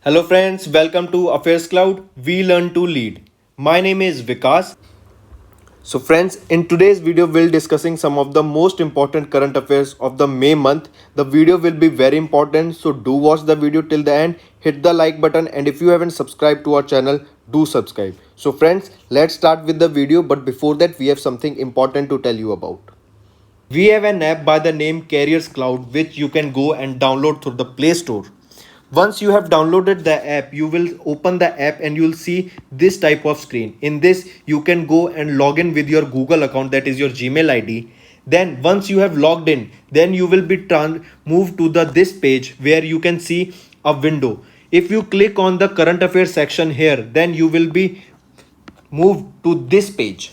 Hello friends, welcome to Affairs Cloud. We learn to lead. My name is Vikas. So friends, in today's video we'll discussing some of the most important current affairs of the May month. The video will be very important, so do watch the video till the end. Hit the like button, and if you haven't subscribed to our channel, do subscribe. So friends, let's start with the video, but before that we have something important to tell you about. We have an app by the name Carriers Cloud which you can go and download through the Play Store. Once you have downloaded the app, you will open the app and you will see this type of screen. In this, you can go and log in with your Google account, that is your Gmail ID. Then once you have logged in, then you will be moved to this page where you can see a window. If you click on the current affairs section here, then you will be moved to this page.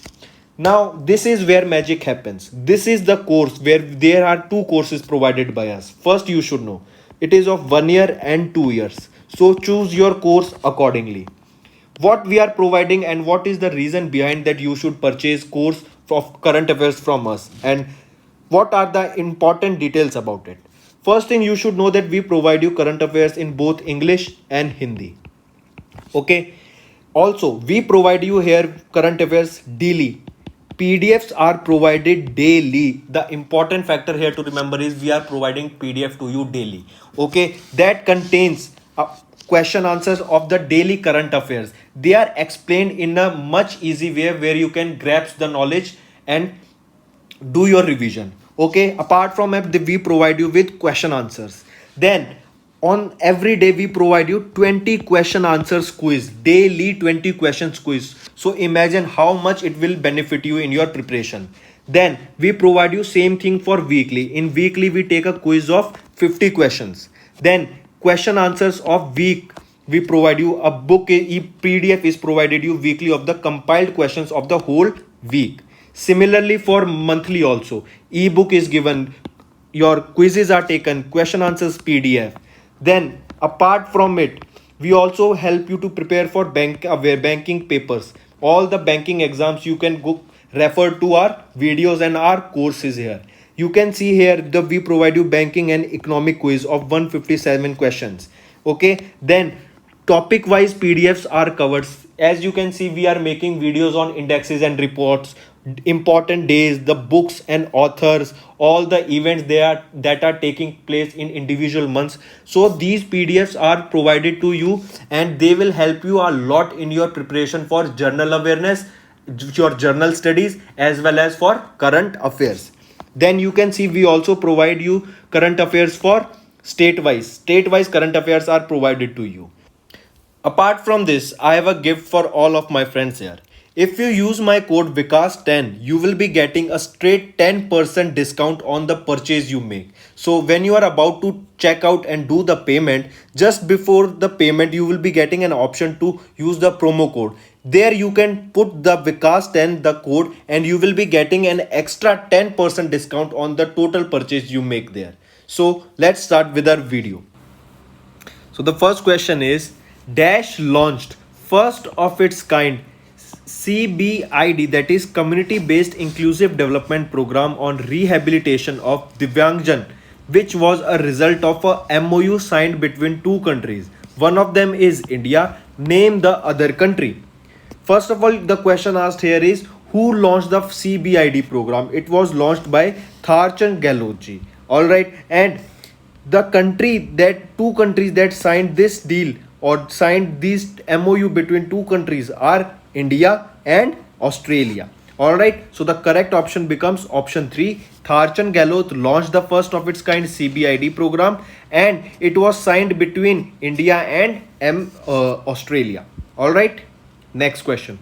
Now this is where magic happens. This is the course where there are two courses provided by us. First, you should know it is of 1 year and 2 years, so choose your course accordingly. What we are providing and what is the reason behind that you should purchase course of current affairs from us, and what are the important details about it. First thing, you should know that we provide you current affairs in both English and Hindi. Okay, also we provide you here current affairs daily. PDFs are provided daily. The important factor here to remember is we are providing PDF to you daily. Okay, that contains question answers of the daily current affairs. They are explained in a much easy way where you can grasp the knowledge and do your revision. Okay, apart from app, we provide you with question answers. Then on every day we provide you 20 question answers quiz, daily 20 questions quiz. So imagine how much it will benefit you in your preparation. Then we provide you same thing for weekly. In weekly we take a quiz of 50 questions. Then question answers of week, we provide you a book. PDF is provided you weekly of the compiled questions of the whole week. Similarly for monthly also, ebook is given, your quizzes are taken, question answers PDF. Then apart from it, we also help you to prepare for banking papers. All the banking exams you can go refer to our videos and our courses here. You can see here the we provide you banking and economic quiz of 157 questions. Okay, then topic wise PDFs are covered. As you can see, we are making videos on indexes and reports, important days, the books and authors, all the events that are taking place in individual months. So these PDFs are provided to you and they will help you a lot in your preparation for journal awareness, your journal studies, as well as for current affairs. Then you can see we also provide you current affairs for state wise current affairs are provided to you. Apart from this, I have a gift for all of my friends here. If you use my code Vikas10, you will be getting a straight 10% discount on the purchase you make. So when you are about to check out and do the payment, just before the payment, you will be getting an option to use the promo code. There you can put the Vikas10, the code, and you will be getting an extra 10% discount on the total purchase you make there. So let's start with our video. So the first question is, Dash launched first of its kind CBID, that is Community Based Inclusive Development Program on Rehabilitation of Divyangjan, which was a result of a MOU signed between two countries. One of them is India. Name the other country. First of all, the question asked here is who launched the CBID program? It was launched by Tharchand Gehlot ji. All right, and the two countries that signed this deal or signed this MOU between two countries are India and Australia. All right, so the correct option becomes option 3. Tharchand Gehlot launched the first of its kind CBID program and it was signed between India and Australia. All right, next question.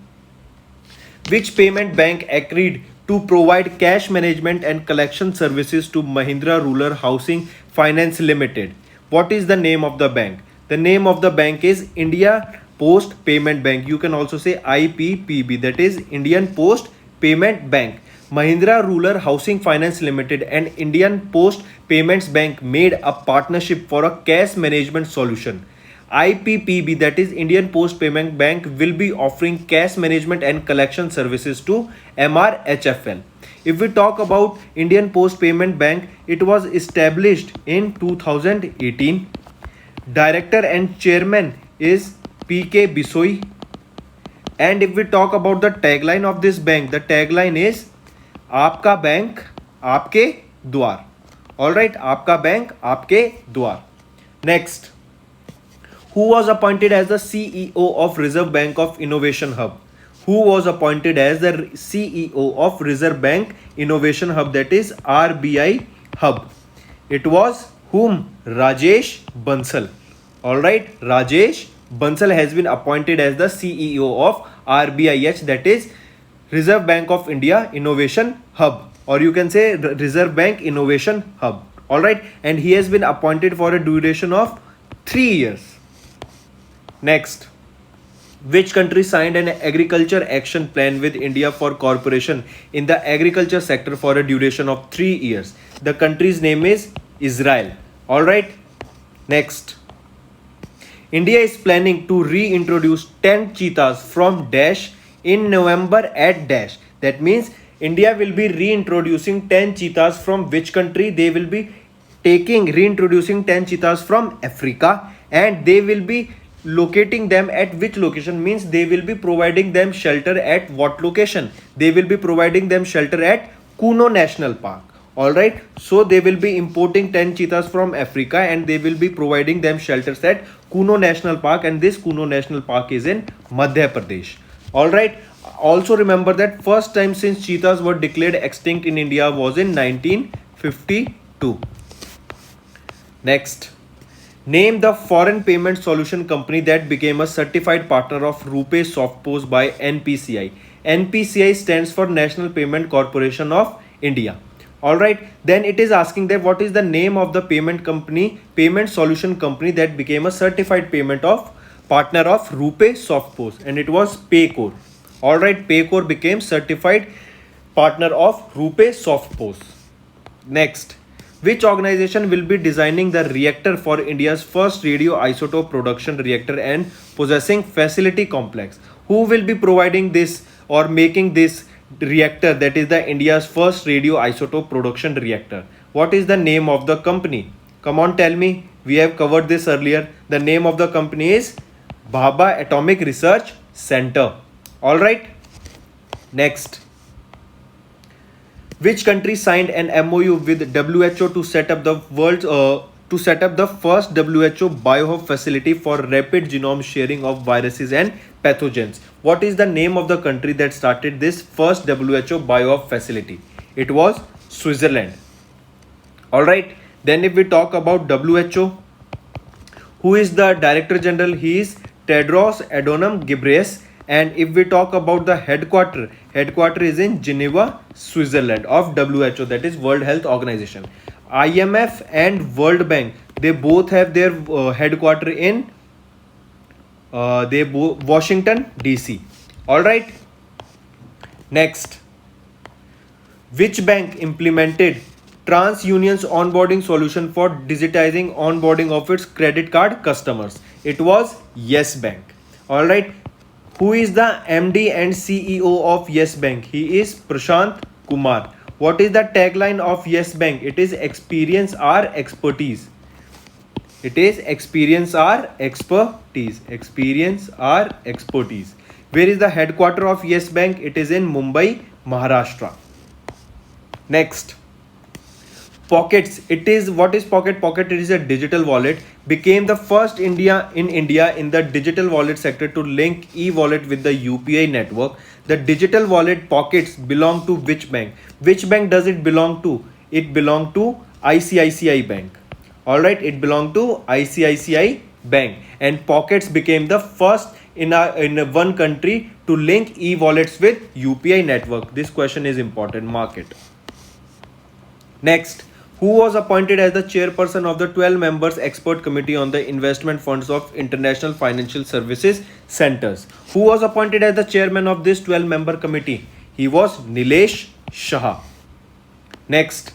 Which payment bank agreed to provide cash management and collection services to Mahindra Rural Housing Finance Limited? What is the name of the bank? The name of the bank is India Post Payment Bank. You can also say IPPB, that is Indian Post Payment Bank. Mahindra Rural Housing Finance Limited and Indian Post Payments Bank made a partnership for a cash management solution. IPPB, that is Indian Post Payment Bank, will be offering cash management and collection services to MRHFL. If we talk about Indian Post Payment Bank, it was established in 2018. Director and chairman is P.K. Bisoi. And if we talk about the tagline of this bank, the tagline is आपका bank आपके द्वार. All right, आपका bank आपके द्वार. Next, who was appointed as the CEO of Reserve Bank of Innovation Hub? Who was appointed as the CEO of Reserve Bank Innovation Hub, that is RBI Hub? It was whom? Rajesh Bansal. Alright, Rajesh Bansal has been appointed as the CEO of RBIH, that is Reserve Bank of India Innovation Hub, or you can say Reserve Bank Innovation Hub. Alright, and he has been appointed for a duration of 3 years. Next, which country signed an agriculture action plan with India for cooperation in the agriculture sector for a duration of 3 years? The country's name is Israel. Alright, next, India is planning to reintroduce 10 cheetahs from Dash in November at Dash. That means India will be reintroducing 10 cheetahs from which country? They will be reintroducing 10 cheetahs from Africa, and they will be locating them at which location? Means they will be providing them shelter at what location? They will be providing them shelter at Kuno National Park. Alright, so they will be importing 10 cheetahs from Africa and they will be providing them shelters at Kuno National Park, and this Kuno National Park is in Madhya Pradesh. Alright, also remember that first time since cheetahs were declared extinct in India was in 1952. Next, name the foreign payment solution company that became a certified partner of RuPay SoftPOS by NPCI. NPCI stands for National Payment Corporation of India. Alright, then it is asking that what is the name of the payment solution company that became a certified partner of RuPay SoftPOS, and it was Paycor. Alright, Paycor became certified partner of RuPay SoftPOS. Next, which organization will be designing the reactor for India's first radioisotope production reactor and possessing facility complex? Who will be providing this or making this reactor, that is the India's first radioisotope production reactor? What is the name of the company? Come on, tell me. We have covered this earlier. The name of the company is Bhabha Atomic Research Center. Alright. Next, which country signed an MOU with WHO to set up the first WHO biohub facility for rapid genome sharing of viruses and pathogens? What is the name of the country that started this first WHO biohub facility? It was Switzerland. Alright, then if we talk about WHO, who is the Director General? He is Tedros Adhanom Ghebreyesus. And if we talk about the headquarter is in Geneva, Switzerland of WHO, that is World Health Organization. IMF and World Bank, they both have their headquarter in Washington DC. Alright. Next, which bank implemented TransUnion's onboarding solution for digitizing onboarding of its credit card customers? It was Yes Bank. Alright. Who is the MD and CEO of Yes Bank? He is Prashant Kumar. What is the tagline of Yes Bank? It is experience our expertise. It is experience our expertise. Experience our expertise. Where is the headquarter of Yes Bank? It is in Mumbai, Maharashtra. Next, Pockets. It is, what is Pocket? Pocket, it is a digital wallet. Became the first in India in the digital wallet sector to link e-wallet with the UPI network. The digital wallet Pockets belong to which bank? Which bank does it belong to? It belong to ICICI Bank. Alright, it belonged to ICICI Bank, and Pockets became the first in one country to link e-wallets with UPI network. This question is important, mark it. Next, who was appointed as the chairperson of the 12 members expert committee on the investment funds of international financial services centers? Who was appointed as the chairman of this 12-member committee? He was Nilesh Shah. Next,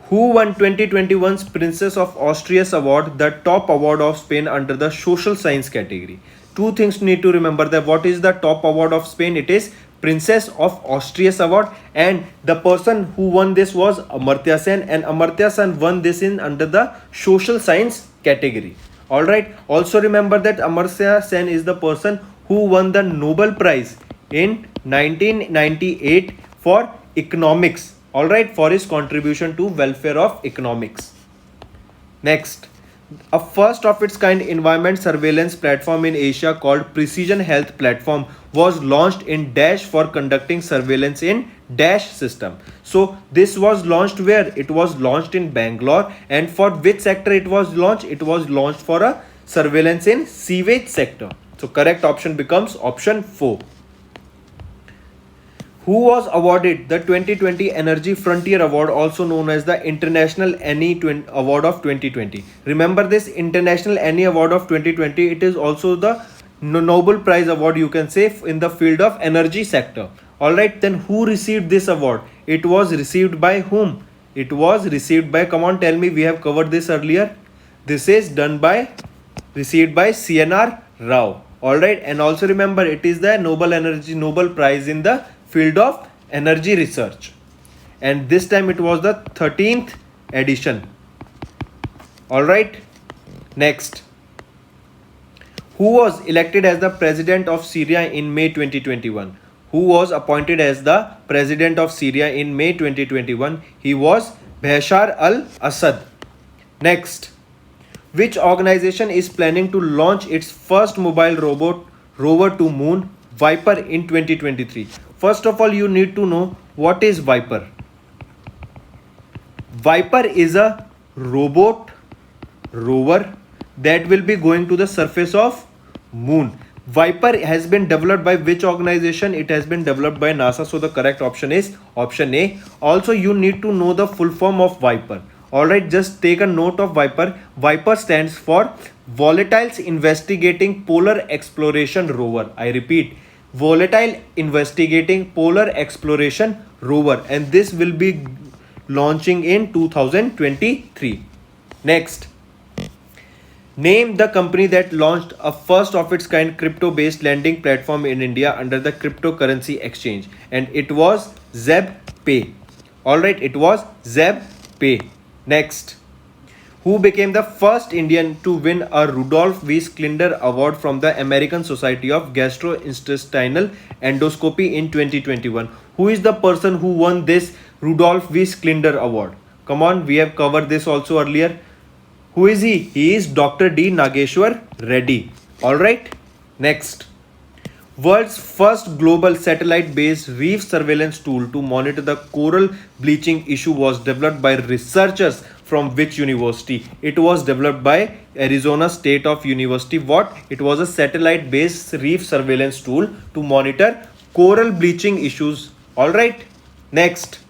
who won 2021's Princess of Austria's award, the top award of Spain under the social science category? Two things need to remember: that what is the top award of Spain? It is Princess of Austrias award, and the person who won this was Amartya Sen, and Amartya Sen won this in under the social science category. All right, also remember that Amartya Sen is the person who won the Nobel Prize in 1998 for economics, all right, for his contribution to welfare of economics. Next, a first of its kind environment surveillance platform in Asia called Precision Health Platform was launched in Dash for conducting surveillance in Dash system. So this was launched where? It was launched in Bangalore. And for which sector it was launched? It was launched for a surveillance in sewage sector. So correct option becomes option 4. Who was awarded the 2020 Energy Frontier Award, also known as the International Annie Award of 2020? Remember this International Annie Award of 2020, it is also the Nobel Prize Award, you can say, in the field of energy sector. Alright, then who received this award? It was received by whom? It was received by, come on, tell me, we have covered this earlier. This is received by CNR Rao. Alright, and also remember, it is the Nobel Prize in the field of energy research, and this time it was the 13th edition. All right, next, who was elected as the president of Syria in May 2021? Who was appointed as the president of Syria in May 2021? He was Bashar al-Assad. Next, which organization is planning to launch its first mobile rover to moon, Viper, in 2023? First of all, you need to know what is Viper. Viper is a robot rover that will be going to the surface of moon. Viper has been developed by which organization? It has been developed by NASA. So the correct option is option A. Also, you need to know the full form of Viper. Alright, just take a note of Viper. Viper stands for Volatiles Investigating Polar Exploration Rover. I repeat, Volatile Investigating Polar Exploration Rover, and this will be launching in 2023. Next, name the company that launched a first of its kind crypto based lending platform in India under the cryptocurrency exchange, and it was Zeb Pay. Alright, it was Zeb Pay. Next, who became the first Indian to win a Rudolf V. Schindler Award from the American Society of Gastrointestinal Endoscopy in 2021? Who is the person who won this Rudolf V. Schindler Award? Come on, we have covered this also earlier. Who is he? He is Dr. D. Nageshwar Reddy. Alright, next. World's first global satellite-based reef surveillance tool to monitor the coral bleaching issue was developed by researchers from which university? It was developed by Arizona State of University. What? It was a satellite-based reef surveillance tool to monitor coral bleaching issues. Alright, next.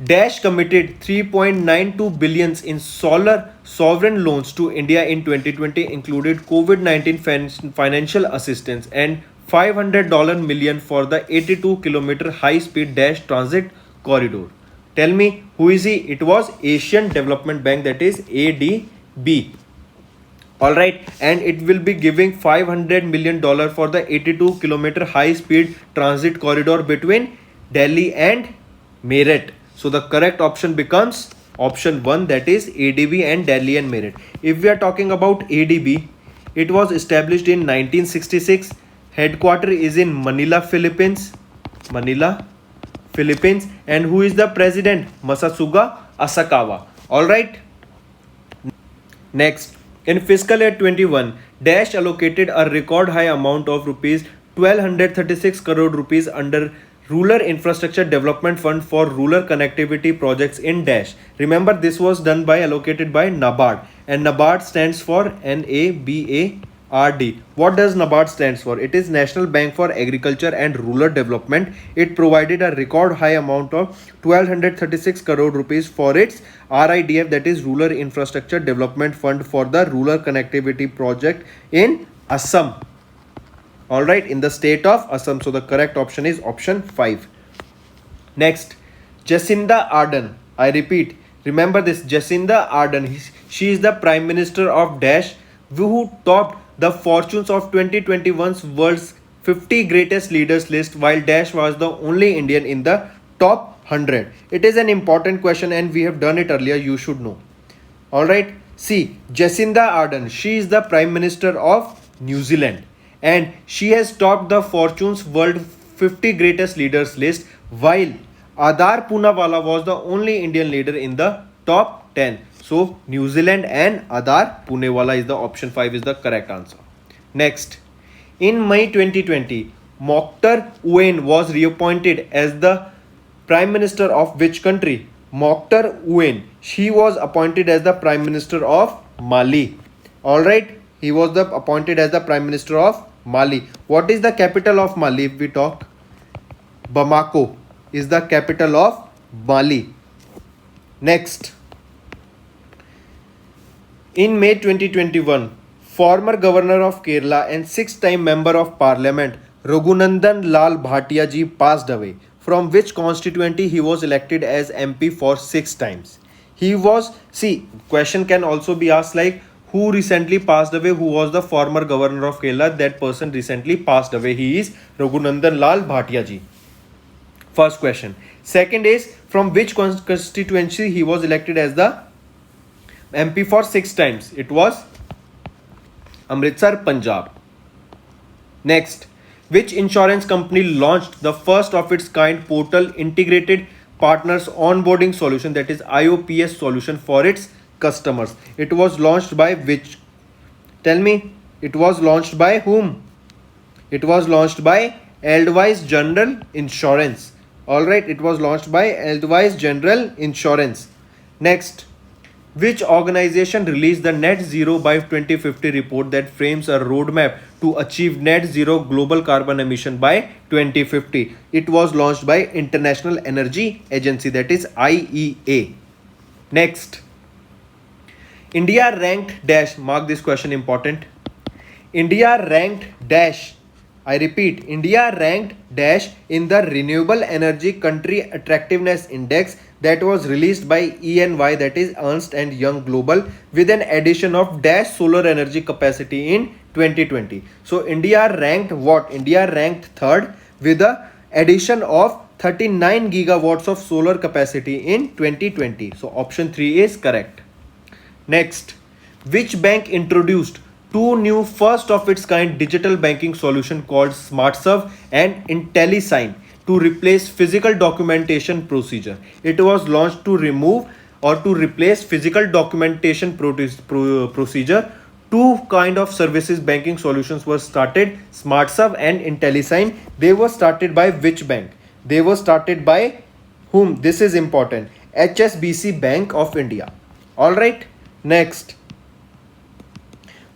Dash committed 3.92 billion in sovereign loans to India in 2020, included COVID-19 financial assistance and $500 million for the 82-kilometer high-speed Dash transit corridor. Tell me, who is he? It was Asian Development Bank, that is ADB. Alright, and it will be giving $500 million for the 82-kilometer high-speed transit corridor between Delhi and Meerut. So the correct option becomes option 1, that is ADB and Delhi and Meerut. If we are talking about ADB, it was established in 1966. Headquarter is in Manila, Philippines. And who is the president? Masatsugu Asakawa. Alright. Next, in fiscal year 21, Dash allocated a record high amount of rupees 1236 crore rupees under Rural Infrastructure Development Fund for rural connectivity projects in Dash. Remember, this was done by allocated by NABARD, and NABARD stands for NABARD. What does NABARD stands for? It is National Bank for Agriculture and Rural Development. It provided a record high amount of 1236 crore rupees for its RIDF, that is Rural Infrastructure Development Fund for the rural connectivity project in Assam. Alright, in the state of Assam. So the correct option is option 5. Next, Jacinda Ardern. I repeat, remember this, Jacinda Ardern. She is the Prime Minister of Dash, who topped the fortunes of 2021's world's 50 greatest leaders list, while Dash was the only Indian in the top 100? It is an important question and we have done it earlier. You should know. Alright. See, Jacinda Ardern, she is the Prime Minister of New Zealand and she has topped the Fortune's World 50 Greatest Leaders list, while Adar Poonawalla was the only Indian leader in the top 10. So, New Zealand and Adar Poonawalla is the option 5 is the correct answer. Next, in May 2020, Mokhtar Ouen was reappointed as the Prime Minister of which country? Mokhtar Ouen. She was appointed as the Prime Minister of Mali. Alright, he was appointed as the Prime Minister of Mali. What is the capital of Mali if we talk? Bamako is the capital of Mali. Next, in May 2021, former Governor of Kerala and six-time Member of Parliament Raghunandan Lal Bhatia ji passed away. From which constituency he was elected as MP for 6 times? He was, see, question can also be asked like, who recently passed away? Who was the former Governor of Kerala? That person recently passed away. He is Raghunandan Lal Bhatia ji. First question. Second is, from which constituency he was elected as the MP for 6 times? It was Amritsar, Punjab. Next, which insurance company launched the first of its kind portal integrated partners onboarding solution, that is IOPS solution, for its customers? It was launched by which? Tell me. It was launched by whom? It was launched by Edelweiss General Insurance. Alright, it was launched by Edelweiss General Insurance. Next, which organization released the Net Zero by 2050 report that frames a roadmap to achieve net zero global carbon emission by 2050? It was launched by International Energy Agency, that is IEA. Next, India ranked dash, mark this question important. India ranked dash, I repeat, India ranked dash in the Renewable Energy Country Attractiveness Index that was released by ENY, that is Ernst and Young Global, with an addition of dash solar energy capacity in 2020. So India ranked what? India ranked third with the addition of 39 gigawatts of solar capacity in 2020. So option 3 is correct. Next, which bank introduced two new first of its kind digital banking solution called SmartServe and IntelliSign to replace physical documentation procedure? It was launched to remove or to replace physical documentation procedure. Two kind of services banking solutions were started, SmartServe and IntelliSign. They were started by which bank? They were started by whom? This is important. HSBC Bank of India. Alright. Next,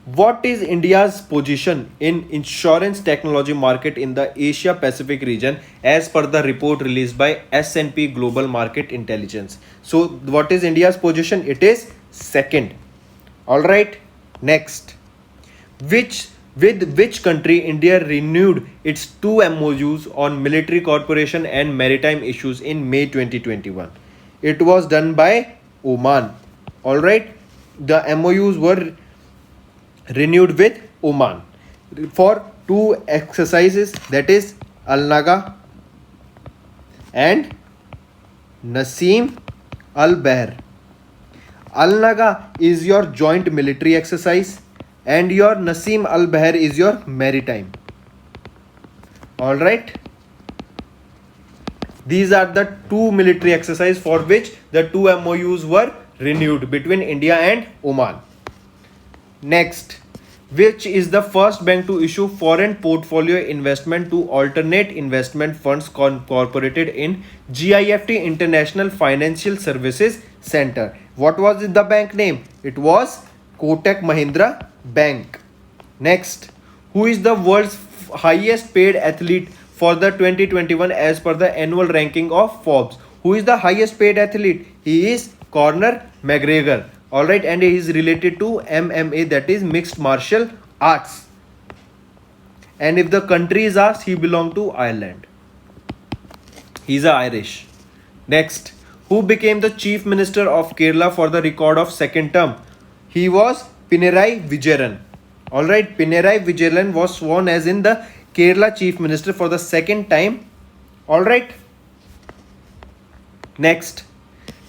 what is India's position in insurance technology market in the Asia Pacific region as per the report released by S&P Global Market Intelligence? So what is India's position? It is second. Alright. Next, with which country India renewed its two MOUs on military cooperation and maritime issues in May 2021? It was done by Oman. Alright. The MOUs were renewed with Oman for two exercises, that is Al Naga and Nasim Al Bahr. Al Naga is your joint military exercise and your Nasim Al Bahr is your maritime. Alright. These are the two military exercises for which the two MOUs were renewed between India and Oman. Next, which is the first bank to issue foreign portfolio investment to alternate investment funds incorporated in GIFT International Financial Services Center? What was the bank name? It was Kotak Mahindra Bank. Next, who is the world's highest paid athlete for the 2021 as per the annual ranking of Forbes? Who is the highest paid athlete? He is Conor McGregor. Alright, and he is related to MMA, that is mixed martial arts. And if the country is asked, he belonged to Ireland. He's Irish. Next, who became the Chief Minister of Kerala for the record of second term? He was Pinarayi Vijayan. Alright, Pinarayi Vijayan was sworn as in the Kerala Chief Minister for the second time. Alright. Next.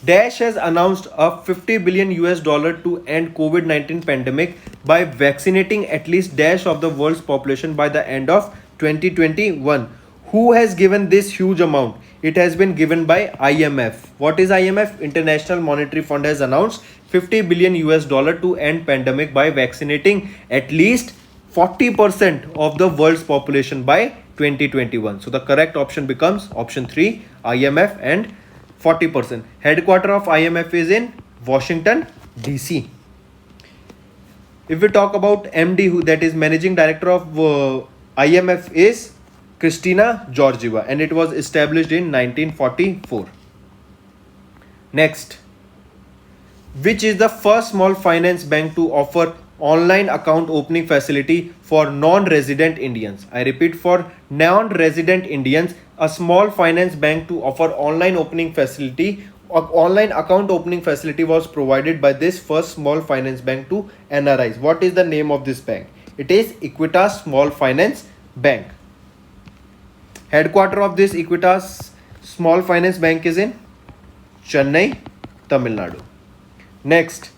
Dash has announced a 50 billion US dollar to end COVID-19 pandemic by vaccinating at least dash of the world's population by the end of 2021. Who has given this huge amount? It has been given by IMF. What is IMF? International Monetary Fund has announced 50 billion US dollar to end pandemic by vaccinating at least 40% of the world's population by 2021. So the correct option becomes option 3, IMF and 40%. Headquarter of IMF is in Washington, DC. If we talk about MD, who that is Managing Director of IMF is Kristalina Georgieva, and it was established in 1944. Next. Which is the first small finance bank to offer online account opening facility for non-resident Indians? I repeat, for non-resident Indians, a small finance bank to offer online opening facility or online account opening facility was provided by this first small finance bank to NRIs. What is the name of this bank? It is Equitas Small Finance Bank. Headquarter of this Equitas Small Finance Bank is in Chennai, Tamil Nadu. Next.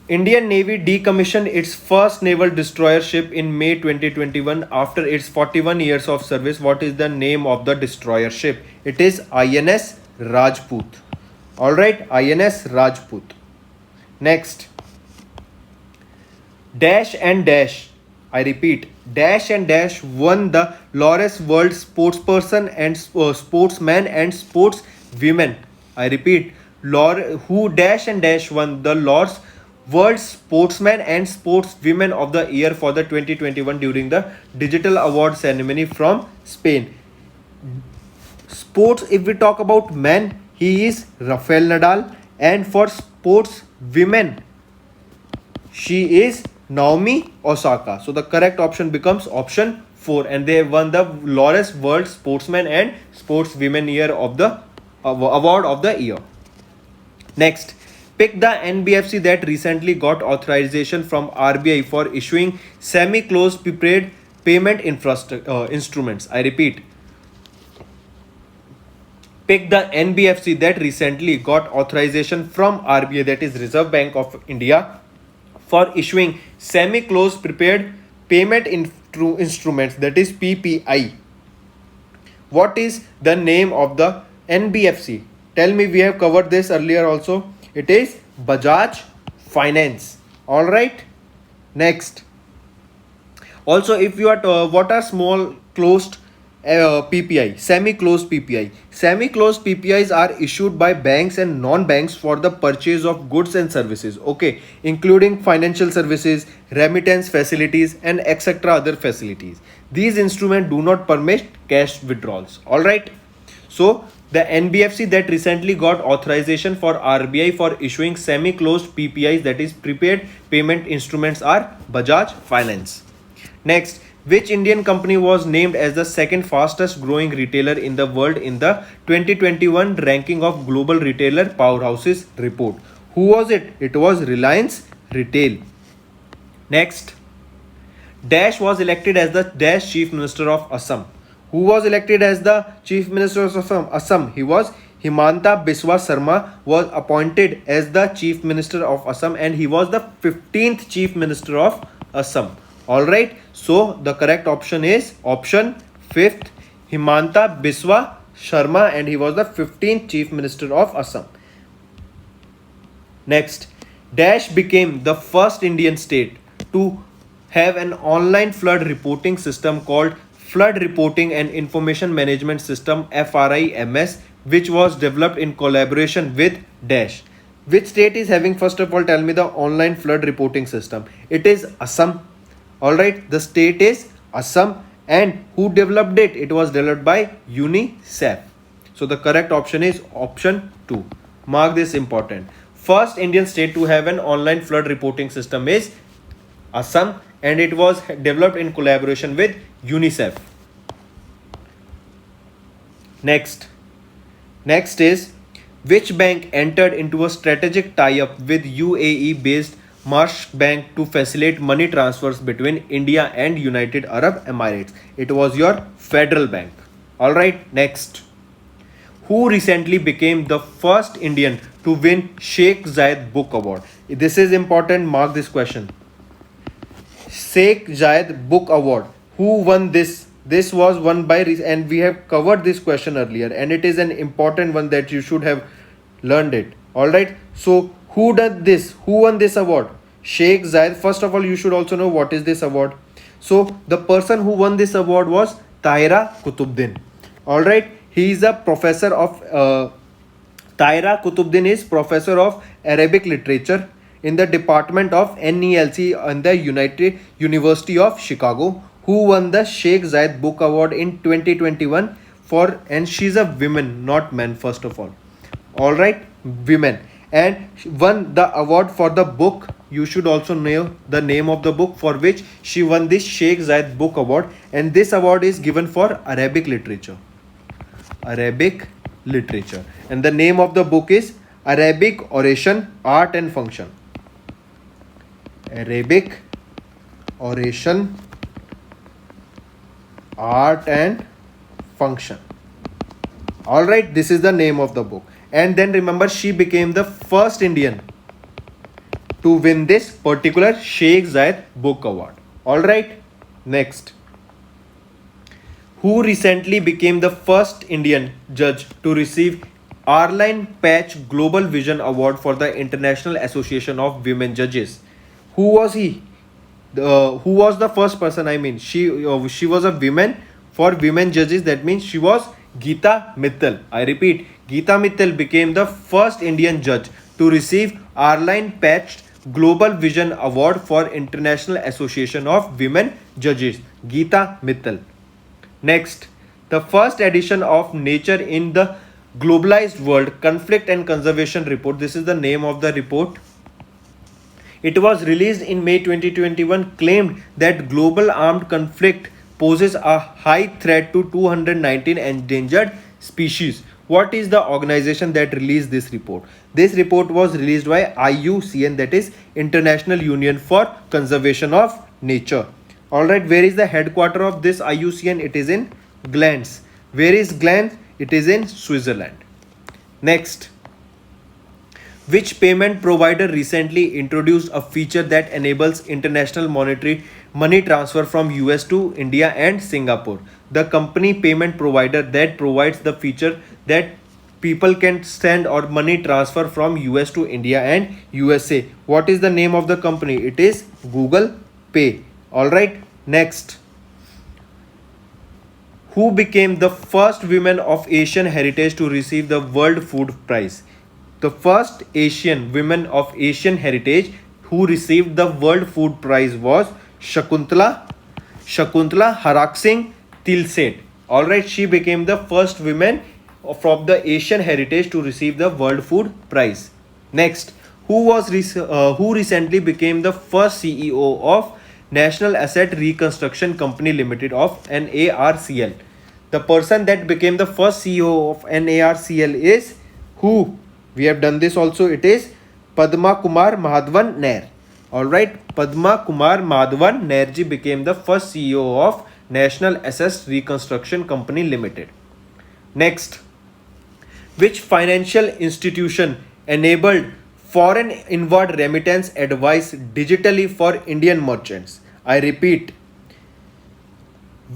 Indian Navy decommissioned its first naval destroyer ship in May 2021 after its 41 years of service. What is the name of the destroyer ship? It is INS Rajput. Alright, INS Rajput. Next. Dash and Dash. I repeat, Dash and Dash won the Laureus World Sportsperson and Sportsman and Sportswomen. I repeat, who Dash and Dash won the Laureus World Sportsman and Sportswomen of the Year for the 2021 during the Digital Award ceremony from Spain. Sports, if we talk about men, he is Rafael Nadal, and for sports women, she is Naomi Osaka. So the correct option becomes option 4, and they won the Laureus World Sportsman and Sportswomen Year of the Award of the Year. Next. Pick the NBFC that recently got authorization from RBI for issuing semi-closed prepaid payment instruments. I repeat. Pick the NBFC that recently got authorization from RBI, that is Reserve Bank of India, for issuing semi-closed prepaid payment instruments, that is PPI. What is the name of the NBFC? Tell me, we have covered this earlier also. It is Bajaj Finance. Alright. Next. Also, if you are what are small closed PPI, semi-closed PPI. Semi-closed PPIs are issued by banks and non-banks for the purchase of goods and services. Okay, including financial services, remittance facilities, and etc. other facilities. These instruments do not permit cash withdrawals. Alright. So the NBFC that recently got authorization for RBI for issuing semi-closed PPIs, that is prepaid payment instruments, are Bajaj Finance. Next, which Indian company was named as the second fastest growing retailer in the world in the 2021 ranking of Global Retailer Powerhouses report? Who was it? It was Reliance Retail. Next, Dash was elected as the Dash Chief Minister of Assam. Who was elected as the Chief Minister of Assam? He was Himanta Biswa Sarma was appointed as the Chief Minister of Assam, and he was the 15th Chief Minister of Assam. Alright, so the correct option is option 5th, Himanta Biswa Sarma, and he was the 15th Chief Minister of Assam. Next, Dash became the first Indian state to have an online flood reporting system called Flood Reporting and Information Management System, FRIMS, which was developed in collaboration with Dash. Which state is having, first of all, tell me the online flood reporting system? It is Assam. Alright, the state is Assam, and who developed it? It was developed by UNICEF. So the correct option is option 2. Mark this important. First Indian state to have an online flood reporting system is Assam, and it was developed in collaboration with UNICEF. Next is, which bank entered into a strategic tie-up with UAE-based Marsh Bank to facilitate money transfers between India and United Arab Emirates. It was your federal bank. Alright, next. Who recently became the first Indian to win Sheikh Zayed Book Award? This is important, mark this question. Sheikh Zayed Book Award. Who won this? This was won by, and we have covered this question earlier, and it is an important one that you should have learned it. Alright, so who did this? Who won this award? Sheikh Zayed. First of all, you should also know what is this award. So the person who won this award was Tahira Kutubuddin. Alright, he is a professor of Tahira Kutubuddin is professor of Arabic literature in the department of NELC in the United University of Chicago, who won the Sheikh Zayed Book Award in 2021 for, and she's a woman, not man, first of all. Alright, women, and won the award for the book. You should also know the name of the book for which she won this Sheikh Zayed Book Award, and this award is given for Arabic literature. Arabic literature, and the name of the book is Arabic Oration, Art and Function. Arabic Oration, Art and Function. Alright, this is the name of the book. And then remember, she became the first Indian to win this particular Sheikh Zayed Book Award. Alright, next. Who recently became the first Indian judge to receive Arline Patch Global Vision Award for the International Association of Women Judges? Who was he? Who was the first person? I mean, she was a woman for women judges. That means she was Geeta Mittal. I repeat, Geeta Mittal became the first Indian judge to receive Arline Patch Global Vision Award for International Association of Women Judges. Geeta Mittal. Next, the first edition of Nature in the Globalized World Conflict and Conservation Report. This is the name of the report. It was released in May 2021, claimed that global armed conflict poses a high threat to 219 endangered species. What is the organization that released this report? This report was released by IUCN, that is International Union for Conservation of Nature. Alright, where is the headquarter of this IUCN? It is in Glanz. Where is Glanz? It is in Switzerland. Next. Which payment provider recently introduced a feature that enables international money transfer from US to India and Singapore? The company payment provider that provides the feature that people can send or money transfer from US to India and USA. What is the name of the company? It is Google Pay. Alright, next. Who became the first women of Asian heritage to receive the World Food Prize? The first Asian women of Asian heritage who received the World Food Prize was Shakuntala Haraksingh Tilset. Alright, she became the first woman from the Asian heritage to receive the World Food Prize. Next, who recently became the first CEO of National Asset Reconstruction Company Limited of NARCL? The person that became the first CEO of NARCL is who? We have done this also. It is Padma Kumar Madhavan Nair. Alright, Padma Kumar Madhavan Nair ji became the first CEO of National Asset Reconstruction Company Limited. Next, which financial institution enabled foreign inward remittance advice digitally for Indian merchants? I repeat,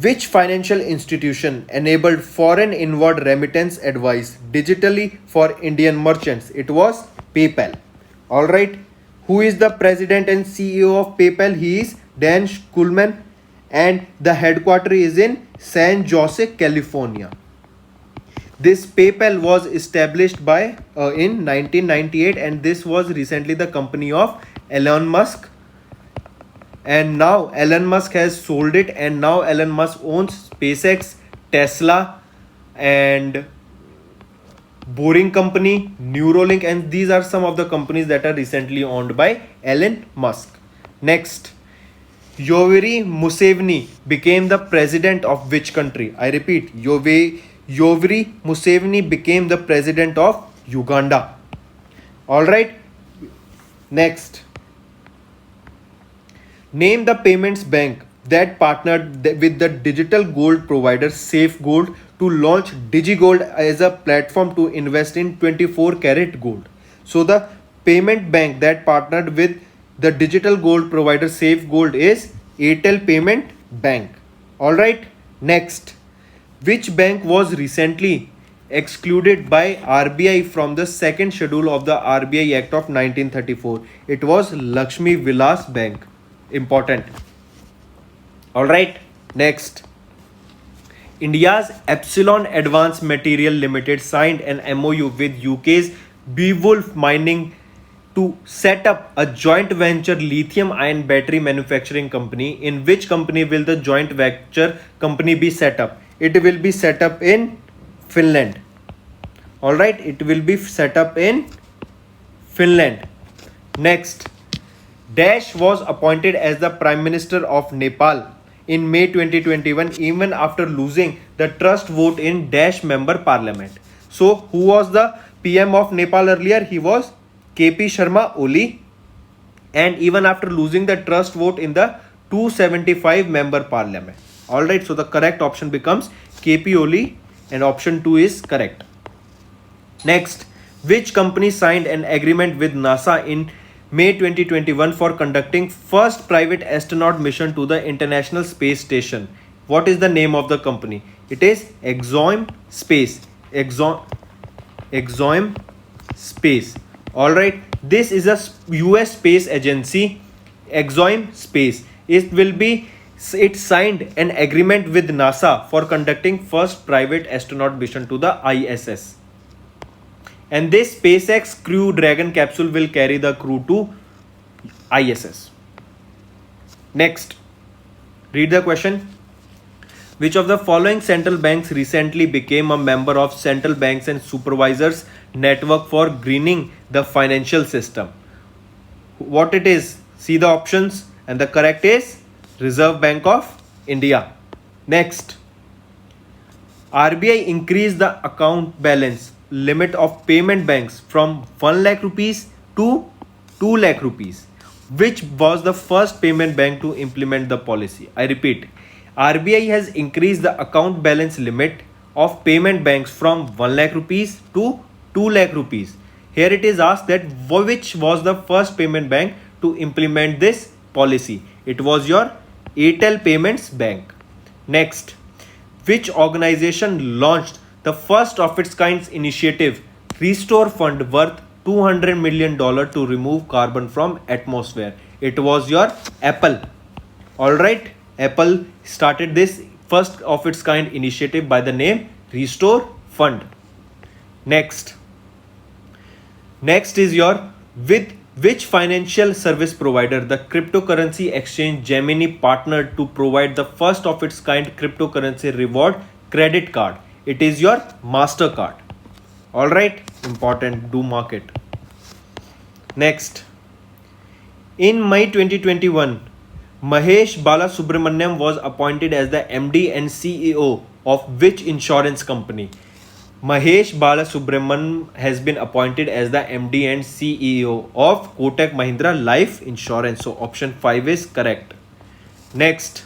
which financial institution enabled foreign inward remittance advice digitally for Indian merchants? It was PayPal. Alright. Who is the president and CEO of PayPal? He is Dan Schulman, and the headquarters is in San Jose, California. This PayPal was established by in 1998, and this was recently the company of Elon Musk. And now Elon Musk has sold it, and now Elon Musk owns SpaceX, Tesla, and Boring Company, Neuralink, and these are some of the companies that are recently owned by Elon Musk. Next, Yoweri Museveni became the president of which country? I repeat, Yoweri Museveni became the president of Uganda. Alright, next. Name the payments bank that partnered with the digital gold provider SafeGold to launch DigiGold as a platform to invest in 24 karat gold. So the payment bank that partnered with the digital gold provider SafeGold is Airtel Payment Bank. All right, next. Which bank was recently excluded by RBI from the second schedule of the RBI Act of 1934? It was Lakshmi Vilas Bank. Important. All right, next. India's Epsilon Advanced Material Limited signed an MOU with UK's Beowulf Mining to set up a joint venture lithium ion battery manufacturing company. In which company will the joint venture company be set up? It will be set up in Finland. All right, it will be set up in Finland. Next, Dash was appointed as the Prime Minister of Nepal in May 2021, even after losing the trust vote in Dash member parliament. So, who was the PM of Nepal earlier? He was KP Sharma Oli, and even after losing the trust vote in the 275 member parliament. Alright, so the correct option becomes KP Oli, and option 2 is correct. Next, which company signed an agreement with NASA in May 2021 for conducting first private astronaut mission to the International Space Station? What is the name of the company? It is Exome Space. Exome Space. All right, this is a US space agency. Exome Space. It signed an agreement with NASA for conducting first private astronaut mission to the ISS. And this SpaceX Crew Dragon capsule will carry the crew to ISS. Next, read the question. Which of the following central banks recently became a member of Central Banks and Supervisors Network for Greening the Financial System? What it is? See the options, and the correct is Reserve Bank of India. Next, RBI increased the account balance limit of payment banks from 1 lakh rupees to 2 lakh rupees. Which was the first payment bank to implement the policy? I repeat, RBI has increased the account balance limit of payment banks from 1 lakh rupees to 2 lakh rupees. Here it is asked that which was the first payment bank to implement this policy? It was your Airtel Payments Bank. Next, which organization launched the first of its kind initiative, Restore Fund, worth $200 million to remove carbon from atmosphere? It was your Apple. All right, Apple started this first of its kind initiative by the name Restore Fund. Next is your, with which financial service provider the cryptocurrency exchange Gemini partnered to provide the first of its kind cryptocurrency reward credit card? It is your MasterCard. All right, important, do mark it. Next, in May 2021, Mahesh Balasubramaniam was appointed as the MD and CEO of which insurance company? Mahesh Balasubramaniam has been appointed as the MD and CEO of Kotak Mahindra Life Insurance. So option 5 is correct. Next,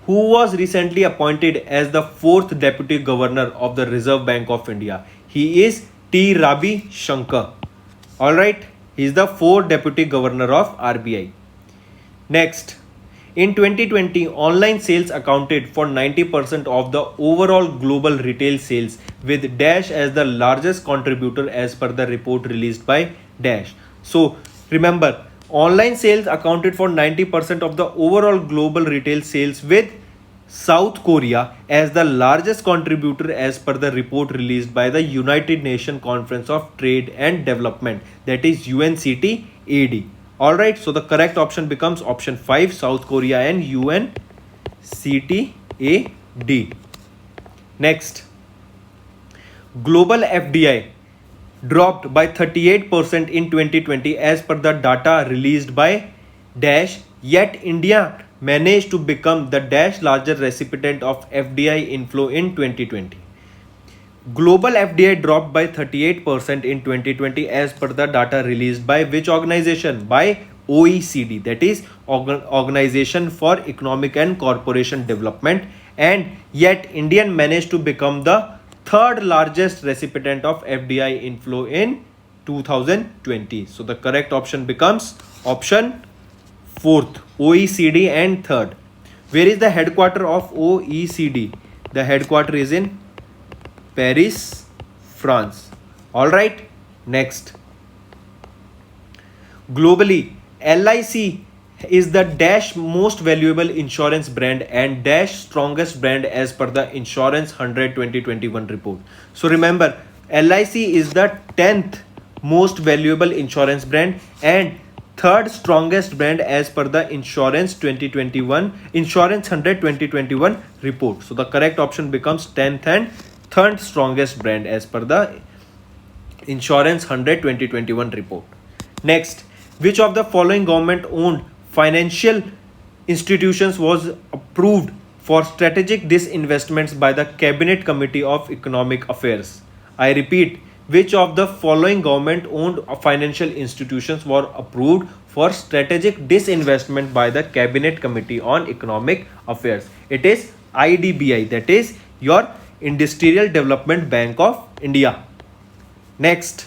who was recently appointed as the 4th Deputy Governor of the Reserve Bank of India? He is T. Ravi Shankar. Alright, he is the 4th Deputy Governor of RBI. Next, in 2020, online sales accounted for 90% of the overall global retail sales, with Dash as the largest contributor as per the report released by Dash. So remember, online sales accounted for 90% of the overall global retail sales, with South Korea as the largest contributor as per the report released by the United Nations Conference of Trade and Development, that is UNCTAD. Alright, so the correct option becomes option 5, South Korea and UNCTAD. Next, global FDI dropped by 38% in 2020 as per the data released by Dash, yet India managed to become the Dash larger recipient of FDI inflow in 2020. Global FDI dropped by 38% in 2020 as per the data released by which organization? By OECD, that is Organization for Economic and Corporation Development, and yet Indian managed to become the third largest recipient of FDI inflow in 2020. So the correct option becomes option fourth, OECD, and third. Where is the headquarter of OECD? The headquarter is in Paris, France. All right, next. Globally, LIC is the dash most valuable insurance brand and dash strongest brand as per the Insurance 100 2021 report. So remember, LIC is the 10th most valuable insurance brand and third strongest brand as per the Insurance 100 2021 report. So the correct option becomes 10th and third strongest brand as per the Insurance 100 2021 report. Next, which of the following government owned financial institutions was approved for strategic disinvestments by the Cabinet Committee of Economic Affairs? I repeat, which of the following government owned financial institutions were approved for strategic disinvestment by the Cabinet Committee on Economic Affairs? It is IDBI, that is your Industrial Development Bank of India. Next,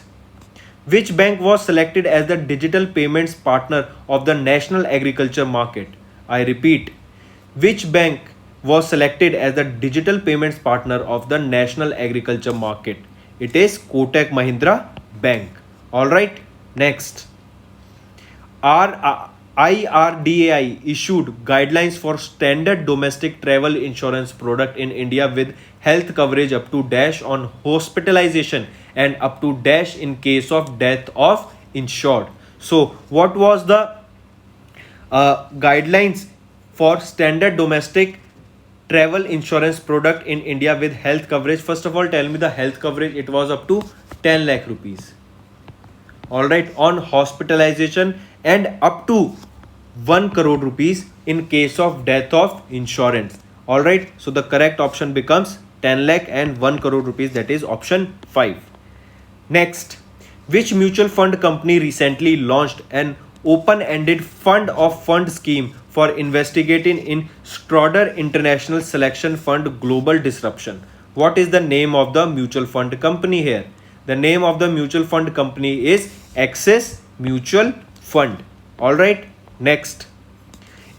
which bank was selected as the digital payments partner of the national agriculture market? I repeat, which bank was selected as the digital payments partner of the national agriculture market? It is Kotak Mahindra Bank. All right, next. IRDAI issued guidelines for standard domestic travel insurance product in India with health coverage up to dash on hospitalization and up to dash in case of death of insured. So what was the guidelines for standard domestic travel insurance product in India with health coverage? First of all, tell me the health coverage. It was up to 10 lakh rupees. All right, on hospitalization and up to 1 crore rupees in case of death of insurance. All right, so the correct option becomes 10 lakh and 1 crore rupees, that is option 5. Next, which mutual fund company recently launched an open-ended fund of fund scheme for investigating in Schroder International Selection Fund Global Disruption? What is the name of the mutual fund company here? The name of the mutual fund company is Axis Mutual Fund. All right, next.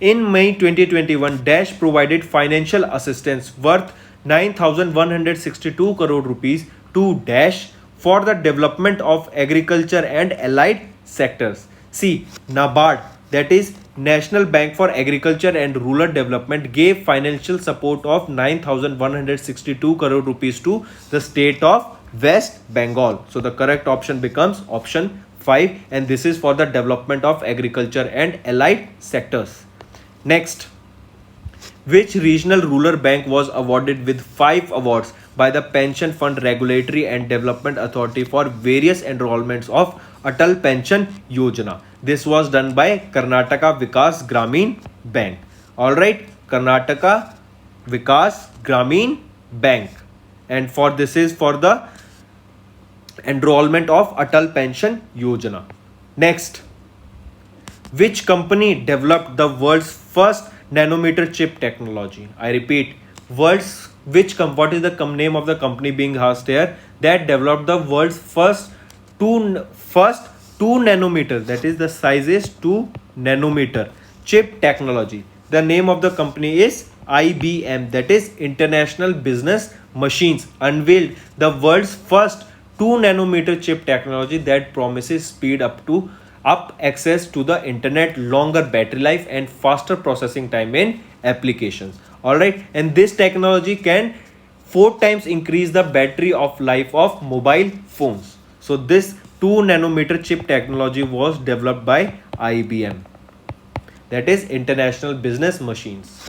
In May 2021, Dash provided financial assistance worth 9,162 crore rupees to Dash for the development of agriculture and allied sectors. See, NABARD, that is National Bank for Agriculture and Rural Development, gave financial support of 9,162 crore rupees to the state of West Bengal. So the correct option becomes option 5, and this is for the development of agriculture and allied sectors. Next, which regional rural bank was awarded with 5 awards by the Pension Fund Regulatory and Development Authority for various enrollments of Atal Pension Yojana? This was done by Karnataka Vikas Gramin Bank. All right, Karnataka Vikas Gramin Bank, and for this is for the enrollment of Atal Pension Yojana. Next, which company developed the world's first nanometer chip technology? I repeat, what is the name of the company being asked here that developed the world's first 2 nanometer, that is the size is 2 nanometer chip technology? The name of the company is IBM, that is International Business Machines, unveiled the world's first 2 nanometer chip technology that promises speed up access to the internet, longer battery life, and faster processing time in applications. All right, and this technology can 4 times increase the battery of life of mobile phones. So this 2 nanometer chip technology was developed by IBM, that is International Business Machines.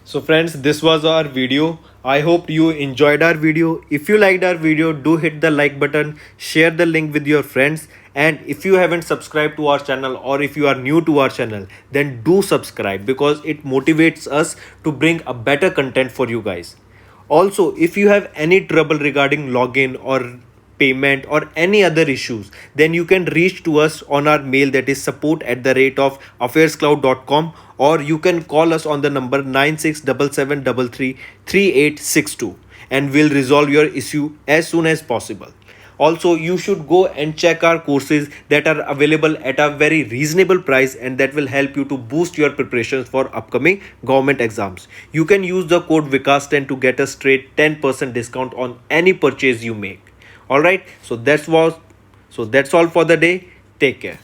So friends, this was our video. I hope you enjoyed our video. If you liked our video, do hit the like button, share the link with your friends, and if you haven't subscribed to our channel or if you are new to our channel, then do subscribe because it motivates us to bring a better content for you guys. Also, if you have any trouble regarding login or payment or any other issues, then you can reach to us on our mail, that is support@affairscloud.com, or you can call us on the number 9677333862, and we'll resolve your issue as soon as possible. Also, you should go and check our courses that are available at a very reasonable price, and that will help you to boost your preparations for upcoming government exams. You can use the code Vikas10 to get a straight 10% discount on any purchase you make. All right, so that's all for the day. Take care.